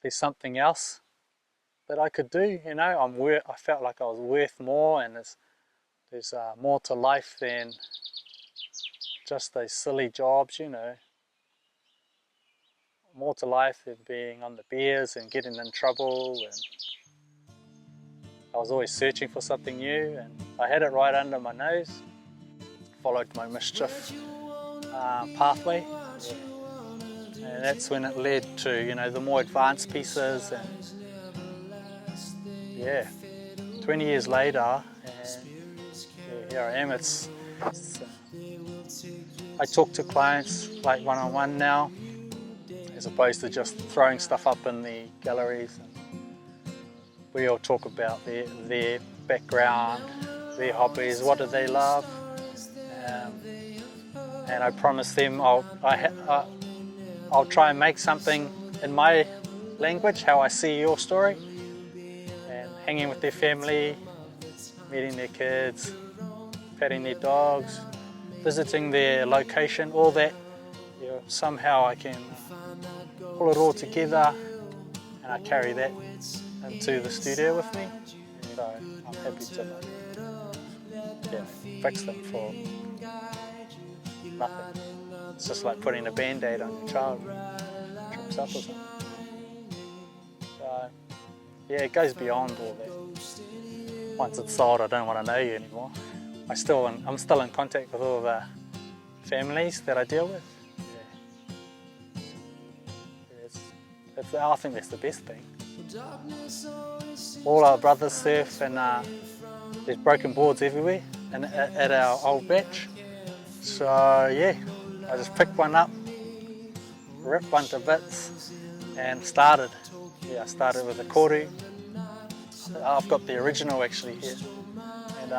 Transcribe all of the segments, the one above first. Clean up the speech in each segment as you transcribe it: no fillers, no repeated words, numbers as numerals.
there's something else that I could do, you know. I felt like I was worth more, and there's more to life than just those silly jobs, you know. More to life than being on the beers and getting in trouble, and I was always searching for something new, and I had it right under my nose. Followed my mischief pathway, yeah. And that's when it led to, you know, the more advanced pieces, and yeah, 20 years later, and yeah, here I am. I talk to clients like one-on-one now, as opposed to just throwing stuff up in the galleries. And we all talk about their background, their hobbies, what do they love, and I promise them I'll try and make something in my language, how I see your story, and hanging with their family, meeting their kids, patting their dogs, visiting their location, all that. You know, somehow I can pull it all together, and I carry that into the studio with me. So I'm happy to fix them for nothing. It's just like putting a band-aid on your child who trips up or something. So yeah, it goes beyond all that. Once it's sold, I don't want to know you anymore. I'm still in contact with all the families that I deal with. Yeah. I think that's the best thing. All our brothers surf, and there's broken boards everywhere at our old beach. So yeah, I just picked one up, ripped one to bits, and started. Yeah, I started with a koru. I've got the original actually here. And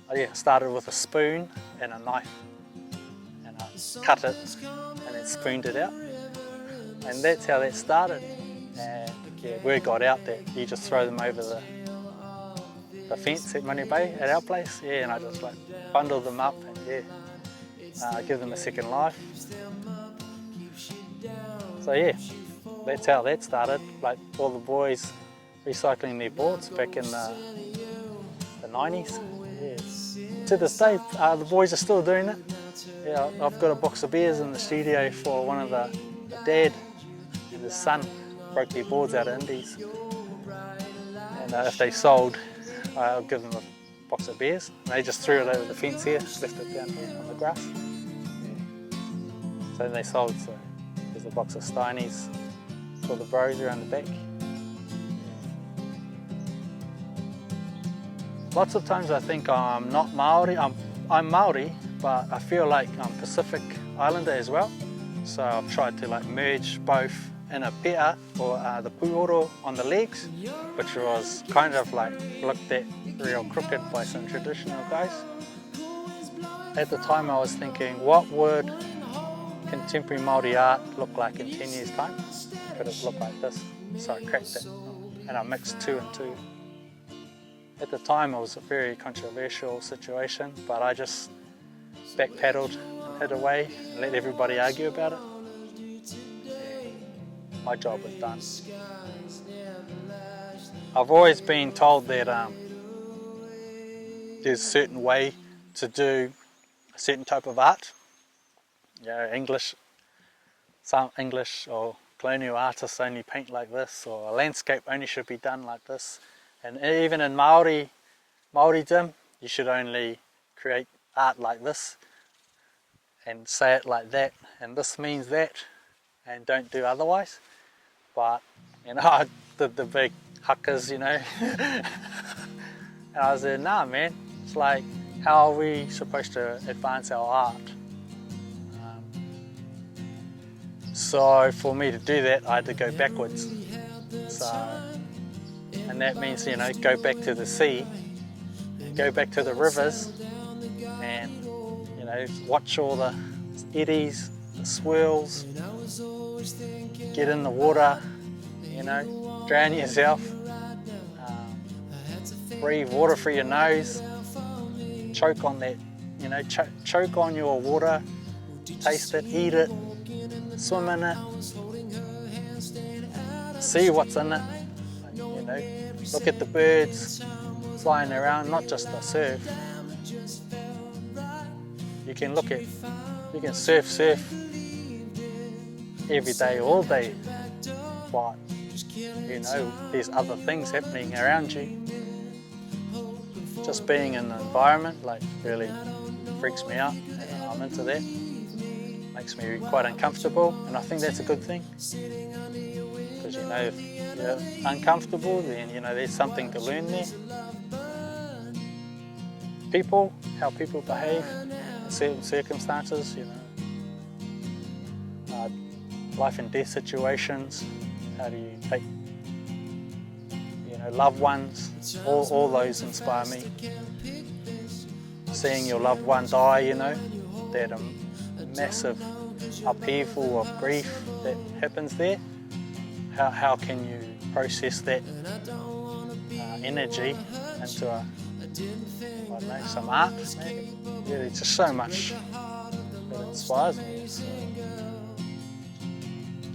I started with a spoon and a knife. And I cut it and then spooned it out. And that's how that started. And yeah, word got out that you just throw them over the fence at Money Bay at our place. Yeah, and I just like bundle them up and yeah, give them a second life. So yeah, that's how that started. Like all the boys recycling their boards back in the 90s. Yeah. To this day, the boys are still doing it. Yeah, I've got a box of beers in the studio for one of the dad and his son broke their boards out of Indies. And if they sold, I'll give them a box of beers. And they just threw it over the fence here, left it down here on the grass. Yeah. So they sold, so there's a box of Steinies for the bros around the back. Lots of times I think I'm not Maori. I'm Maori, but I feel like I'm Pacific Islander as well. So I've tried to like merge both in a pea, or the puoro on the legs, which was kind of like looked at real crooked by some traditional guys. At the time I was thinking, what would contemporary Māori art look like in 10 years time? Could it look like this? So I cracked it and I mixed 2 and 2. At the time it was a very controversial situation, but I just backpedaled and hid away and let everybody argue about it. My job was done. I've always been told that there's a certain way to do a certain type of art. You know, some English or colonial artists only paint like this, or a landscape only should be done like this. And even in Maoridom, you should only create art like this and say it like that, and this means that, and don't do otherwise. But, you know, I did the big huckers, you know. And I said, nah man, it's like, how are we supposed to advance our art? So for me to do that, I had to go backwards. And that means, you know, go back to the sea, go back to the rivers, and, you know, watch all the eddies, the swirls, get in the water, you know, drown yourself, breathe water through your nose, choke on that, you know, choke on your water, taste it, eat it, swim in it, see what's in it. Like, you know, look at the birds flying around, not just the surf. You can surf every day, all day, but you know, there's other things happening around you. Just being in the environment like really freaks me out. I'm into that. Makes me quite uncomfortable, and I think that's a good thing. Because you know, if you're uncomfortable, then you know there's something to learn there. People, how people behave in certain circumstances, you know, life and death situations. How do you take, you know, loved ones? All those inspire me. Seeing your loved one die, you know, that massive upheaval of grief that happens there. How can you process that energy into I don't know, some art? Maybe? Yeah, there's just so much that inspires me. So,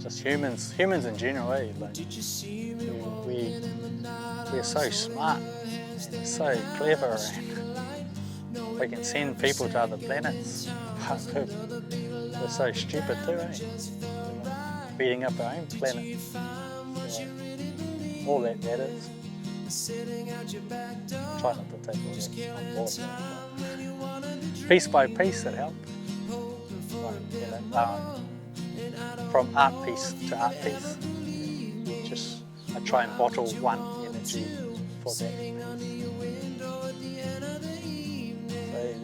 just humans in general, like we're so smart and so clever, and we can send people to other planets. But we're so stupid too, We're beating up our own planet. So, all that matters. Try not to take all that on board. Piece by piece, it helps. Like, you know, from art piece to art piece. I try and bottle one energy for that.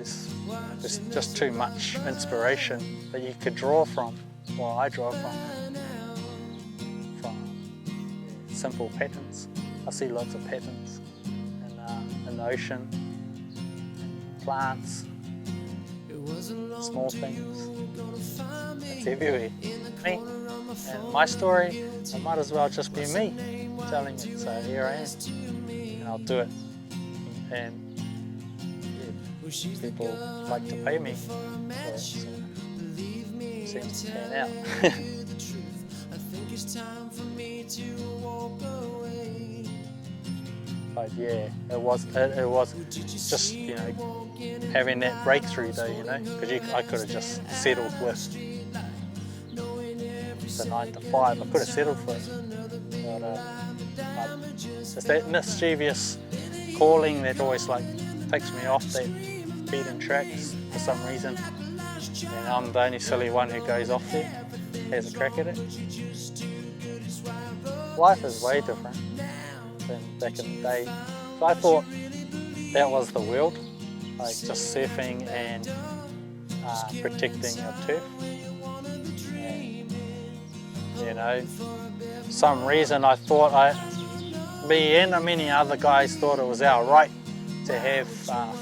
So there's just too much inspiration that you could draw from. Well, I draw from simple patterns. I see lots of patterns in the ocean, plants, small things. It's everywhere. Me and my story, it might as well just be me telling it. So here I am, and I'll do it. And yeah, people like to pay me for it, so it seems to pan out. But yeah, it was just, you know, having that breakthrough though, you know, because I could have just settled with the 9 to 5. I could have settled for it, but it's that mischievous calling that always like takes me off that beaten tracks for some reason, and I'm the only silly one who goes off there, has a crack at it. Life is way different than back in the day. So I thought that was the world, like just surfing and protecting your turf. And, you know, some reason I thought me and many other guys thought it was our right to have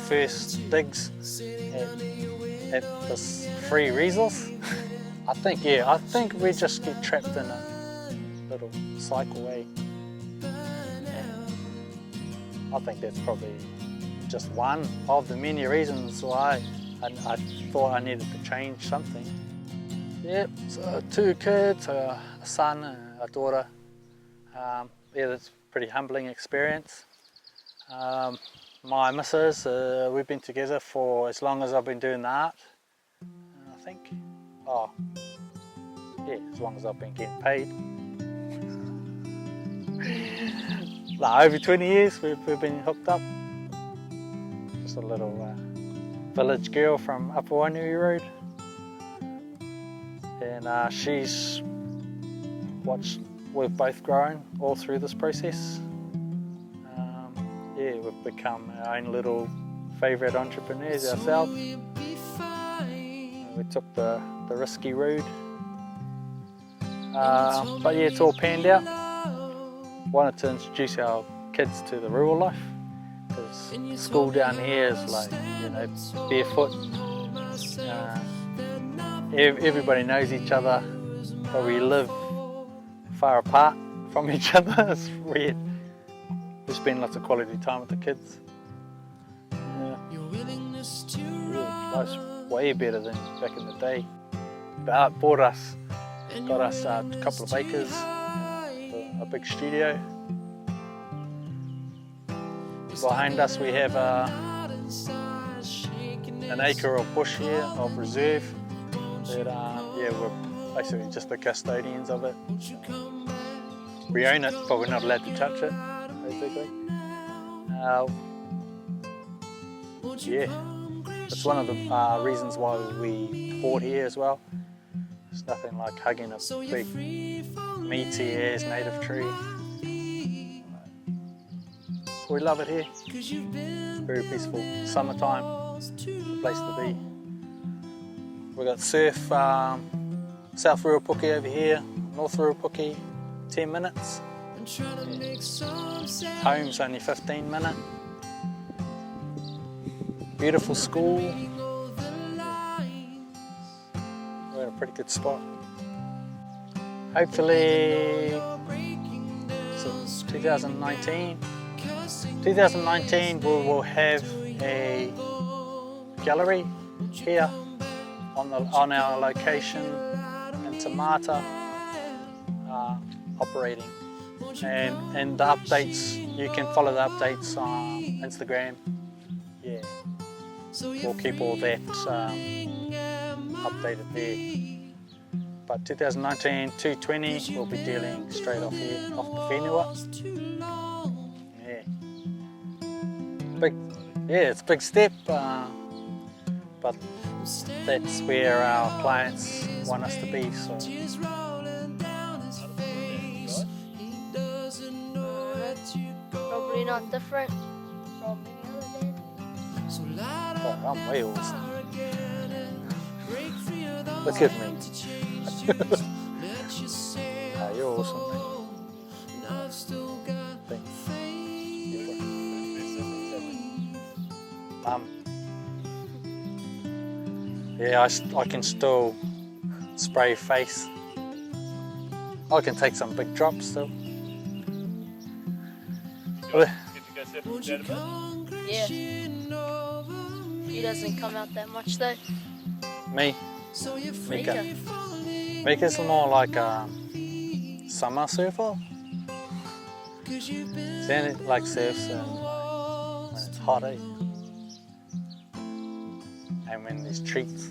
first digs at this free resource. I think we just get trapped in a little cycle, I think that's probably just one of the many reasons why I thought I needed to change something. Yep, so 2 kids, a son and a daughter. Yeah, that's a pretty humbling experience. My missus, we've been together for as long as I've been doing the art, I think. Oh, yeah, as long as I've been getting paid. Over 20 years we've been hooked up. Just a little village girl from Upper Wainui Road. And she's watched we've both grown all through this process. Yeah, we've become our own little favourite entrepreneurs ourselves. We took the risky route. But yeah, it's all panned out. Wanted to introduce our kids to the rural life, because school down here is like, you know, barefoot. Everybody knows each other, but we live far apart from each other. It's weird. We spend lots of quality time with the kids. Yeah, life's way better than back in the day. But got us a couple of acres, a big studio. Behind us we have an acre of bush here, of reserve, that yeah, we're basically just the custodians of it. We own it, but we're not allowed to touch it, basically. Yeah, it's one of the reasons why we bought here as well. There's nothing like hugging a big meaty ass native tree. We love it here. Very peaceful. Summertime, the place to be. We've got surf, South Ruapuki over here, North Ruapuki, 10 minutes. Yeah. Home's only 15 minutes. Beautiful school. We're in a pretty good spot. Hopefully, so 2019 we will have a gallery here on our location in Tamata, operating, and the updates, you can follow the updates on Instagram. Yeah, we'll keep all that updated there. But 2019, 220, we'll be dealing straight off here, off the whenua. Yeah, it's a big step, but that's where our clients want us to be. So. Probably not different from any other day. Oh, I'm way awesome. Look at me. Oh, you're awesome, mate. Yeah, I can still spray face. I can take some big drops still. Yeah. He doesn't come out that much though. Me? Mika. Mika's more like a summer surfer. Then it like surfs when it's hot, eh? And when there's treats.